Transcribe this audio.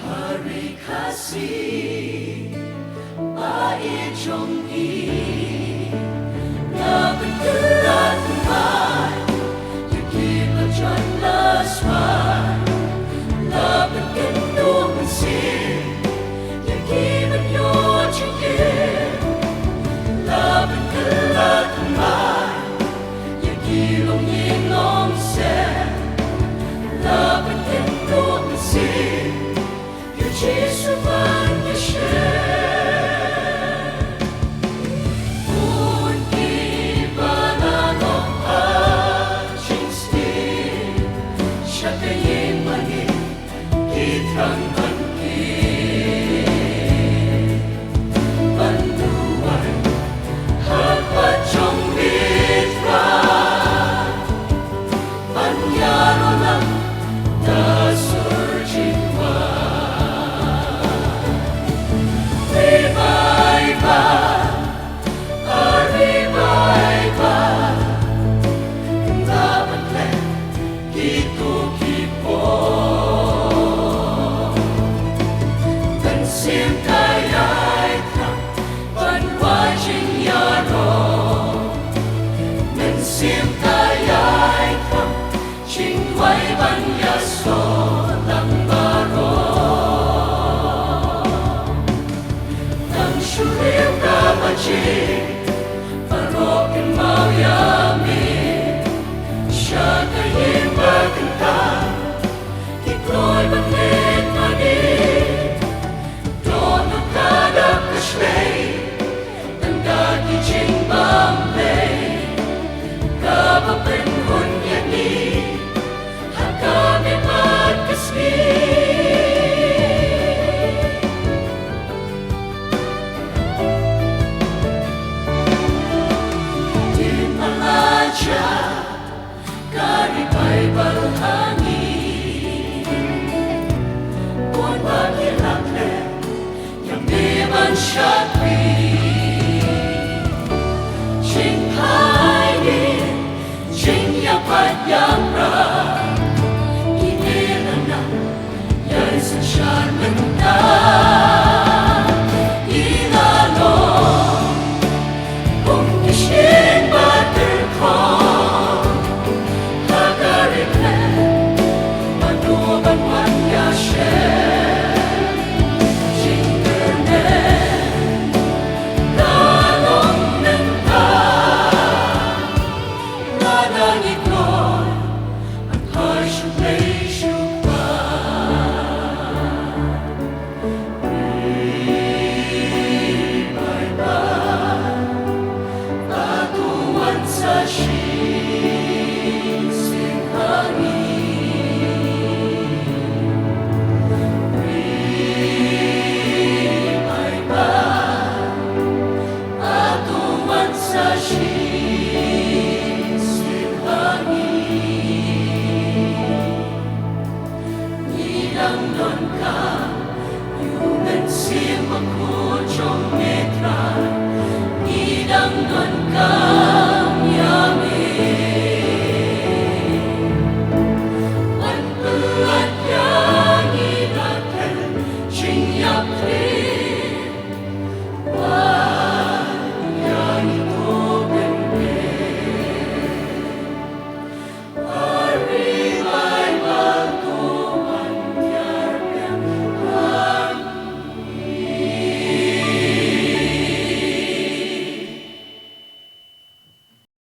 Hari kasih baik jongi Laban gerak kembali Yakin John Lasman Laban gendong mensir Yakin menyo cengkir Laban gerak kembali Yakin long yin long sen Laban gendong mensir Jesus van Yeshem Un ibananong ajingstin Siya kayin manin kitang bangkit Panduan hagpat jong mitran Panyaro lang dasurjin Sim kayay kam ching wai ban yaso lang baro Nang shuriu ka maji parokin mau yami Siya kayin baganta Ikloy banlit mani Dono kadak kashlay Tandagi ching bamlay Kapapen hunyani Hakame magkasli Di malaja Karipay balhangi Kung bagilakle Yang diman syakri Panyamra Inilanan Yay sa syanmenta Ilalong Kung ishin baterkong Hagarikle Manuban man yashem Jingernen Lalong nenta Ladangit She